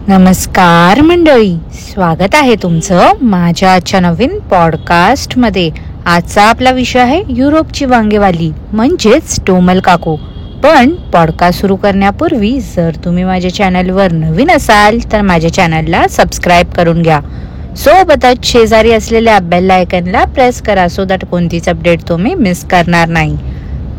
नमस्कार मंडळी, स्वागत आहे तुमचं माझ्या आजच्या नवीन पॉडकास्ट मध्ये। आजचा आपला विषय आहे युरोपची वांगेवाली म्हणजेच टोमल काकू। पण पॉडकास्ट सुरू करण्यापूर्वी जर तुम्ही माझ्या चॅनलवर नवीन असाल तर माझ्या चॅनलला सबस्क्राईब करून घ्या। सोबतच शेजारी असलेल्या बेल आयकॉनला प्रेस करा सो दॅट कोणतीच अपडेट तुम्ही मिस करणार नाही।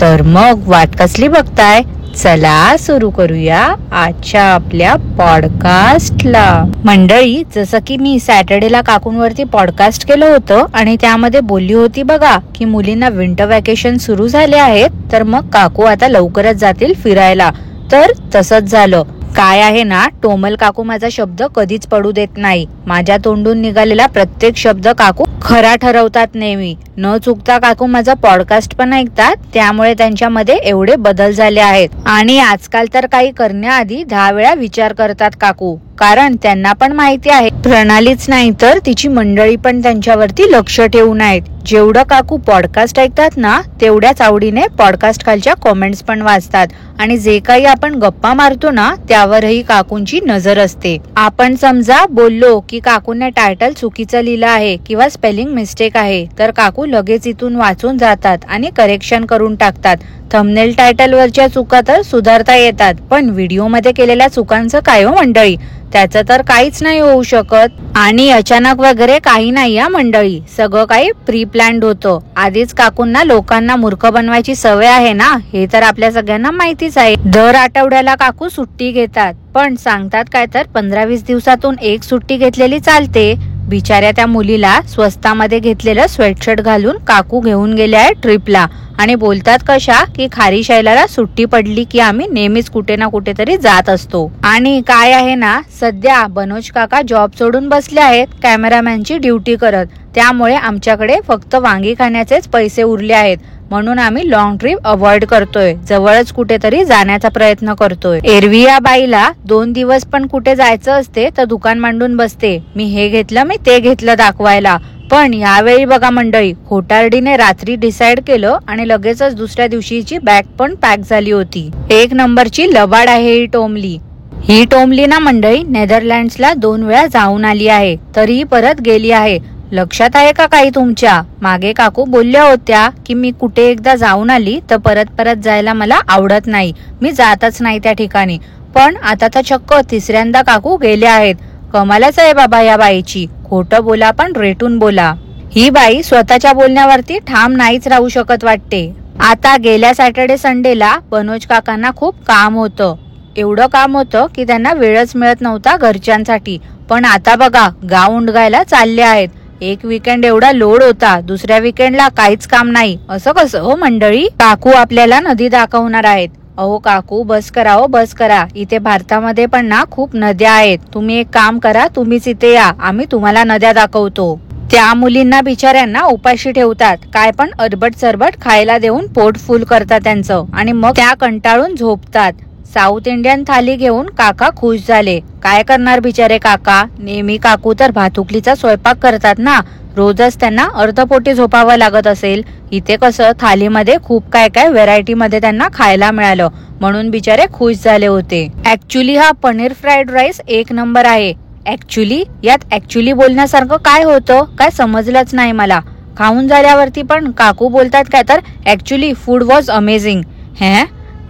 तर मग वाट कसली बघताय, चला सुरू करूया आजच्या आपल्या पॉडकास्टला। मंडळी, जसं की मी सॅटर्डेला काकूंवरती पॉडकास्ट केलं होतं आणि त्यामध्ये बोलली होती बघा की मुलींना विंटर वॅकेशन सुरू झाले आहेत, तर मग काकू आता लवकरच जातील फिरायला। तर तसंच झालं। काय आहे ना, टोमल काकू माझा शब्द कधीच पडू देत नाही। माझ्या तोंडून निघालेला प्रत्येक शब्द काकू खरा ठरवतात नेहमी। न चुकता काकू माझा पॉडकास्ट पण ऐकतात, त्यामुळे त्यांच्यामध्ये एवढे बदल झाले आहेत। आणि आजकाल तर काही करण्याआधी 10 वेळा विचार करतात काकू, कारण त्यांना पण माहिती आहे प्रणालीच नाही तर तिची मंडळी पण त्यांच्यावरती लक्ष ठेवून आहेत। जेवढं काकू पॉडकास्ट ऐकतात ना, तेवढ्याच आवडीने पॉडकास्ट खालच्या कॉमेंट्स पण वाचतात आणि जे काही आपण गप्पा मारतो ना त्यावरही काकूंची नजर असते। आपण समजा बोललो की काकूने टायटल चुकीचं लिहिलं आहे किंवा स्पेलिंग मिस्टेक आहे, तर काकू लगेच इथून वाचून जातात आणि करेक्शन करून टाकतात। थंबनेल टायटल वरच्या चुका तर सुधारता येतात, पण व्हिडिओ मध्ये केलेल्या चुकांचं काय हो मंडळी, त्याचं तर काहीच नाही होऊ शकत। आणि अचानक वगैरे काही नाही या मंडळी, सगळं काही प्री प्लॅन्ड होतं। आधीच काकूंना लोकांना मूर्ख बनवायची सवय आहे ना, हे तर आपल्या सगळ्यांना माहितीच आहे। दर आठवड्याला काकू सुट्टी घेतात, पण सांगतात काय तर 15-20 दिवसातून एक सुट्टी घेतलेली चालते। बिचाऱ्या त्या मुलीला स्वस्तामध्ये घेतलेलं स्वेटशर्ट घालून काकू घेऊन गेले आहे ट्रिपला आणि बोलतात कशा की खारी शैलाला सुट्टी पडली की आम्ही नेहमीच कुठे ना कुठेतरी जात असतो। आणि काय आहे ना, सध्या बनोज काका जॉब सोडून बसले आहेत कॅमेरामॅनची ड्युटी करत, त्यामुळे आमच्याकडे फक्त वांगी खाण्याचेच पैसे उरले आहेत। म्हणून आम्ही लॉंग ट्रिप अवॉइड करतोय, जवळच कुठेतरी जाण्याचा प्रयत्न करतोय। एरवी या बाईला 2 दिवस पण कुठे जायचं असते तर दुकान मांडून बसते, मी हे घेतलं मी ते घेतलं दाखवायला। पण यावेळी बघा मंडळी, खोटारडीने रात्री डिसाइड केलं आणि लगेचच दुसऱ्या दिवशीची बॅग पण पॅक झाली होती। 1 नंबरची लबाड आहे ही टोमली। ही टोमली ना मंडळी नेदरलँड्सला 2 वेळा जाऊन आली आहे, तरीही परत गेली आहे। लक्षात आहे का काही तुमच्या? मागे काकू बोलल्या होत्या की मी कुठे एकदा जाऊन आली तर परत जायला मला आवडत नाही, मी जातच नाही त्या ठिकाणी। पण आता तर चक्क 3ऱ्यांदा काकू गेल्या आहेत। कमालच आहे बाबा या बाईची, खोटं बोला पण रेटून बोला। ही बाई स्वतःच्या बोलण्यावरती ठाम नाहीच राहू शकत वाटते। आता गेल्या सॅटर्डे संडेला बनोज काकांना खूप काम होतं, एवढं काम होतं की त्यांना वेळच मिळत नव्हता घरच्यांसाठी। पण आता बघा गाव उंडगायला चालले आहेत। एक वीकेंड एवढा लोड होता, दुसऱ्या वीकेंडला काहीच काम नाही, असं कसं हो मंडळी? काकू आपल्याला नदी दाखवणार आहेत। अहो काकू बस करा हो बस करा, इथे भारतामध्ये पण ना खूप नद्या आहेत। तुम्ही एक काम करा, तुम्हीच इथे या, आम्ही तुम्हाला नद्या दाखवतो। त्या मुलींना बिचाऱ्यांना उपाशी ठेवतात, काय पण अरबट सरबट खायला देऊन पोट फुल करतात त्यांचं आणि मग त्या कंटाळून झोपतात। साऊथ इंडियन थाली घेऊन काका खुश झाले। काय करणार बिचारे काका, नेहमी काकू तर भातुकलीचा स्वयंपाक करतात ना, रोजच त्यांना अर्धपोटी झोपावं लागत असेल। इथे कसं थालीमध्ये खूप काय काय व्हेरायटी मध्ये त्यांना खायला मिळालं, म्हणून बिचारे खुश झाले होते। ऍक्च्युली हा पनीर फ्राईड राईस 1 नंबर आहे। यात ऍक्च्युली बोलण्यासारखं काय होतं काय समजलंच नाही मला। खाऊन झाल्यावरती पण काकू बोलतात काय तर actually food was amazing.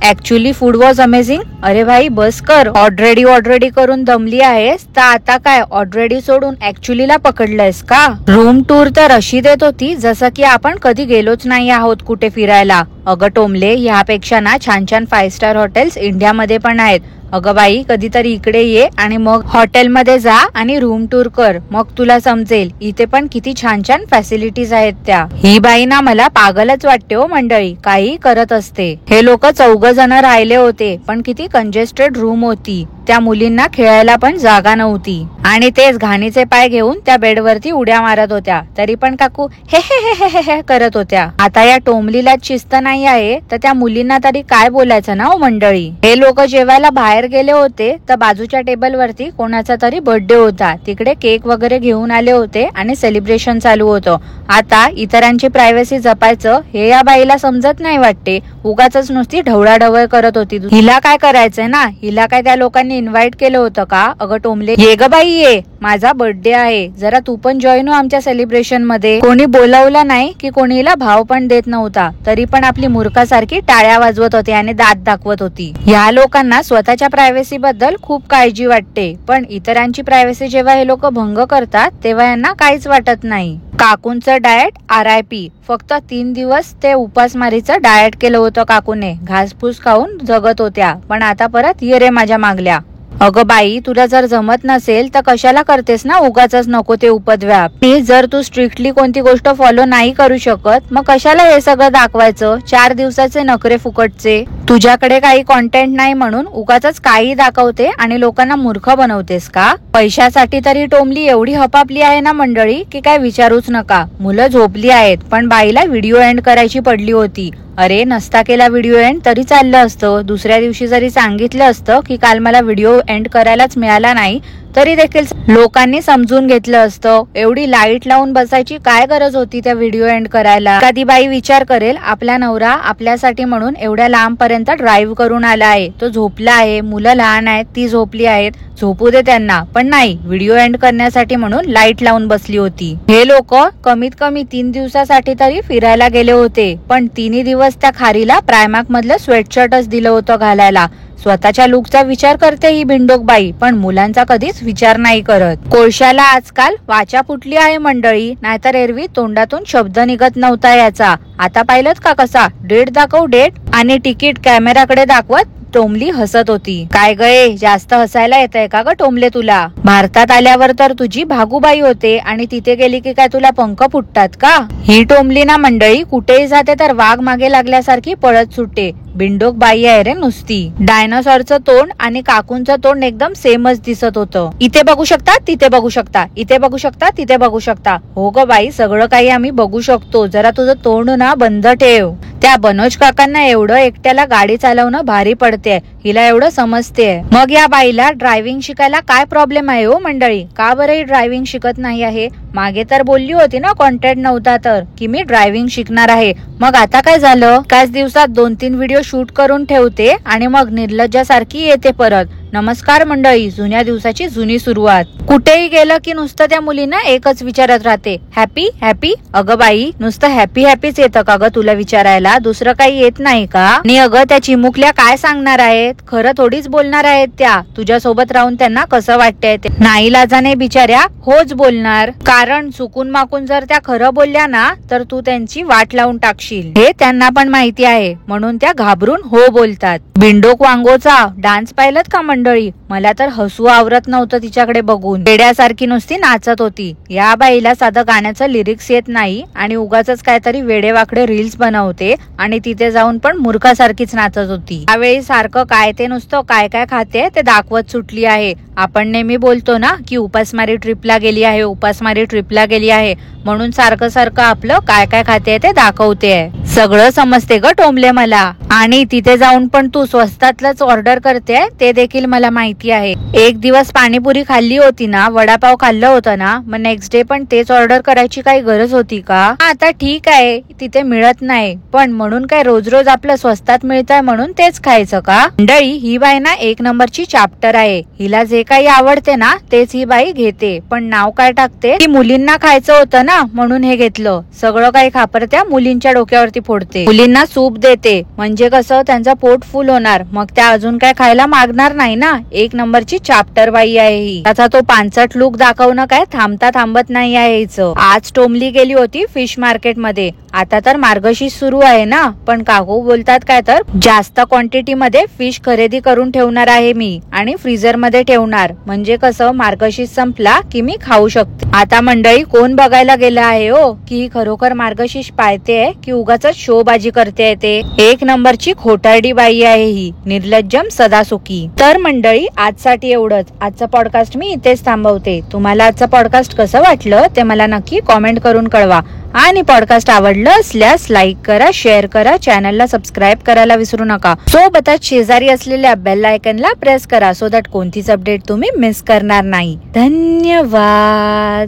Actually food was amazing? अरे भाई बस कर, ऑलरेडी करून दमली आहेस तर आता काय ऑलरेडी सोडून ऍक्च्युलीला पकडलंयस का? रूम टूर तर अशी देत होती जसं की आपण कधी गेलोच नाही आहोत कुठे फिरायला। अगं टोमले, ह्यापेक्षा ना छान 5 स्टार हॉटेल्स इंडियामध्ये पण आहेत। अगं बाई, कधीतरी इकडे ये आणि मग हॉटेलमध्ये जा आणि रूम टूर कर, मग तुला समजेल इथे पण किती छान फॅसिलिटीज आहेत त्या। ही बाई ना मला पागलच वाटते हो मंडळी, काही करत असते। हे लोक 4 जण राहिले होते, पण किती कंजेस्टेड रूम होती, त्या मुलींना खेळायला पण जागा नव्हती आणि तेच घाणीचे पाय घेऊन त्या बेडवरती उड्या मारत होत्या, तरी पण काकू हे करत होत्या। आता या टोमलीला शिस्त नाही आहे तर त्या मुलींना तरी काय बोलायचं ना हो मंडळी। हे लोक जेवायला बाहेर गेले होते तर बाजूच्या टेबल वरती कोणाचा तरी बर्थडे होता, तिकडे केक वगैरे घेऊन आले होते आणि सेलिब्रेशन चालू होतं। आता इतरांची प्रायव्हसी जपायचं हे या बाईला समजत नाही वाटते, उगाच नुसती ढवळाढवळ करत होती। हिला काय करायचंय ना, हिला काय त्या लोकांनी कोणी इन्व्हाइट केलं होतं का? अगं टोमले, ये ग बाई ये, माझा बर्थडे आहे, जरा तू पण जॉईन हो आमच्या सेलिब्रेशन मध्ये. कोणी बोलावलं नाही की कोणीला भाव पण देत नव्हता, तरी पण आपली मूर्खासारखी टाळ्या वाजवत होती आणि दात दाखवत होती. ह्या लोकांना स्वतःच्या प्रायव्हसी बद्दल खूप काळजी वाटते, पण इतरांची प्रायव्हसी जेव्हा हे लोक भंग करतात तेव्हा यांना काहीच वाटत नाही. काकूंचं डाएट RIP. फक्त 3 दिवस ते उपासमारीचं डाएट केलं होतं काकूने. घासफूस खाऊन जगत होत्या, पण आता परत ये रे माझ्या मागल्या. अगं बाई, तुला जर जमत नसेल तर कशाला करतेस ना उगाचच नको ते उपद्व्याप. जर तू स्ट्रिक्टली कोणती गोष्ट फॉलो नाही करू शकत, मग कशाला हे सगळं दाखवायचं? 4 दिवसाचे नखरे फुकटचे. तुझ्याकडे काही कॉन्टेंट नाही म्हणून उगाचच काही दाखवते आणि लोकांना मूर्ख बनवतेस का? पैशासाठी तरी टोमली एवढी हपापली आहे ना मंडळी की काय विचारूच नका. मुलं झोपली आहेत, पण बाईला व्हिडिओ एंड करायची पडली होती. अरे, नसता केला व्हिडिओ एंड तरी चाललं असतं. दुसऱ्या दिवशी जरी सांगितलं असतं की काल मला व्हिडिओ एंड करायलाच मिळाला नाही, तरी देखील लोकांनी समजून घेतलं असतं. एवढी लाईट लावून बसायची काय गरज होती त्या व्हिडिओ एंड करायला? एखादी बाई विचार करेल, आपला नवरा आपल्यासाठी म्हणून एवढ्या लांब पर्यंत ड्राईव्ह करून आला आहे, तो झोपला आहे, मुलं लहान आहेत, ती झोपली आहेत, झोपू दे त्यांना. पण नाही, व्हिडिओ एंड करण्यासाठी म्हणून लाईट लावून बसली होती. हे लोक कमीत कमी 3 दिवसासाठी तरी फिरायला गेले होते, पण 3 दिवस त्या खारीला प्रायमॅक मधलं स्वेटशर्टच दिलं होतं घालायला. स्वतःच्या लुकचा विचार करते ही बिंडोक बाई, पण मुलांचा कधीच विचार नाही करत. कोळशाला आजकाल वाचा फुटली आहे मंडळी, नाहीतर एरवी तोंडातून शब्द निघत नव्हता याचा. आता पाहिलं का कसा डेट दाखव डेट आणि तिकीट कॅमेराकडे दाखवत टोमली हसत होती. काय गये, जास्त हसायला येतंय का ग टोमले तुला? भारतात आल्यावर तर तुझी भागूबाई होते आणि तिथे गेली की काय तुला पंख फुटतात का? ही टोमली ना मंडळी कुठेही जाते तर वाघ मागे लागल्यासारखी पळत सुटते. बिंडोक बाई आहे रे नुसती. डायनोसॉरचं तोंड आणि काकूंचं तोंड एकदम सेमच दिसत होतं. इथे बघू शकता, तिथे बघू शकता, इथे बघू शकता, तिथे बघू शकता. हो ग बाई, सगळं काही आम्ही बघू शकतो, जरा तुझं तोंड ना बंद ठेव. त्या बनोज काकांना एवढं एकट्याला गाडी चालवणं भारी पडते, हिला एवढं समजते. मग या बाईला ड्रायव्हिंग शिकायला काय प्रॉब्लेम आहे हो मंडळी? का बरं ही ड्रायव्हिंग शिकत नाही आहे? मागे तर बोलली होती ना कॉन्टेंट नव्हता तर की मी ड्रायव्हिंग शिकणार आहे. मग आता काय झालं? एकाच दिवसात 2-3 व्हिडिओ शूट करून ठेवते आणि मग निर्लज्जासारखी येते परत. नमस्कार मंडळी, जुन्या दिवसाची जुनी सुरुवात. कुठेही गेलं की नुसतं त्या मुलींना एकच विचारत राहते, हॅपी हॅपी. अगं बाई, नुसतं हॅपी हॅपीच येतं का ग तुला विचारायला? दुसरं काही येत नाही का? आणि अगं त्या चिमुकल्या काय सांगणार आहेत? खरं थोडीच बोलणार आहेत त्या. तुझ्या सोबत राहून त्यांना कसं वाटतंय ते? नाही लाजाने बिचाऱ्या होच बोलणार, कारण चुकून माकून जर त्या खरं बोलल्या ना तर तू त्यांची वाट लावून टाकशील, हे त्यांना पण माहिती आहे, म्हणून त्या घाबरून हो बोलतात. बिंडोक वांगोचा डान्स पाहिलत का मंडळी? मला तर हसू आवरत नव्हतं तिच्याकडे बघून. वेड्यासारखी नुसती नाचत होती. या बाईला साधं गाण्याचं लिरिक्स येत नाही आणि उगाच काहीतरी वेडेवाकडे रील्स बनवते आणि तिथे जाऊन पण मूर्खासारखीच नाचत होती. यावेळी सारखं काय ते नुसतं काय काय खाते ते दाखवत सुटली आहे. आपण नेहमी बोलतो ना की उपासमारी ट्रिपला गेली आहे, उपासमारी ट्रिपला गेली आहे, म्हणून सारखं सारखं आपलं काय काय खाते ते दाखवते. सगळं समजते ग टोमले मला, आणि तिथे जाऊन पण तू स्वस्तातलंच ऑर्डर करते ते देखील मला माहिती आहे. एक दिवस पाणीपुरी खाल्ली होती ना, वडापाव खाल्लं होतं ना, मग नेक्स्ट डे पण तेच ऑर्डर करायची काही गरज होती का? आता ठीक आहे तिथे मिळत नाही, पण म्हणून काय रोज रोज आपलं स्वस्तात मिळतंय म्हणून तेच खायचं का? मंडळी, ही बाई ना 1 नंबरची चॅप्टर आहे. हिला जे काही आवडते ना तेच ही बाई घेते, पण नाव काय टाकते की मुलींना खायचं होतं ना म्हणून हे घेतलं. सगळं काही खापरत्या मुलींच्या डोक्यावरती फोडते. मुलींना सूप देते म्हणजे कसं त्यांचं पोट फुल होणार, मग त्या अजून काय खायला मागणार नाही ना. 1 नंबरची चॅप्टर बाई आहे ही. त्याचा तो पांचट लुक दाखवणं काय थांबता थांबत नाही आहे हिचं. आज टोमली गेली होती फिश मार्केट मध्ये. आता तर मार्गशीर्ष सुरू आहे ना, पण काकू बोलतात काय तर जास्त क्वांटिटी मध्ये फिश खरेदी करून ठेवणार आहे मी आणि फ्रीजर मध्ये ठेवणार, म्हणजे कसं मार्गशीर्ष संपला की मी खाऊ शकते. आता मंडळी कोण बघायला गेला आहे हो की ही खरोखर मार्गशीर्ष पाळते की उगाच शोबाजी करते ते. 1 नंबरची खोटारडी बाई आहे ही, निर्लज्जम सदासुखी. तर मंडळी आजसाठी एवढंच. आजचा पॉडकास्ट मी इथेच थांबवते. तुम्हाला आजचं पॉडकास्ट कसं वाटलं ते मला नक्की कॉमेंट करून कळवा, आणि पॉडकास्ट आवडलं असल्यास लाईक करा, शेअर करा, चॅनलला सबस्क्राईब करायला विसरू नका. सोबतच शेजारी असलेल्या बेल आयकनला प्रेस करा सो दॅट कोणतीच अपडेट तुम्ही मिस करणार नाही. धन्यवाद.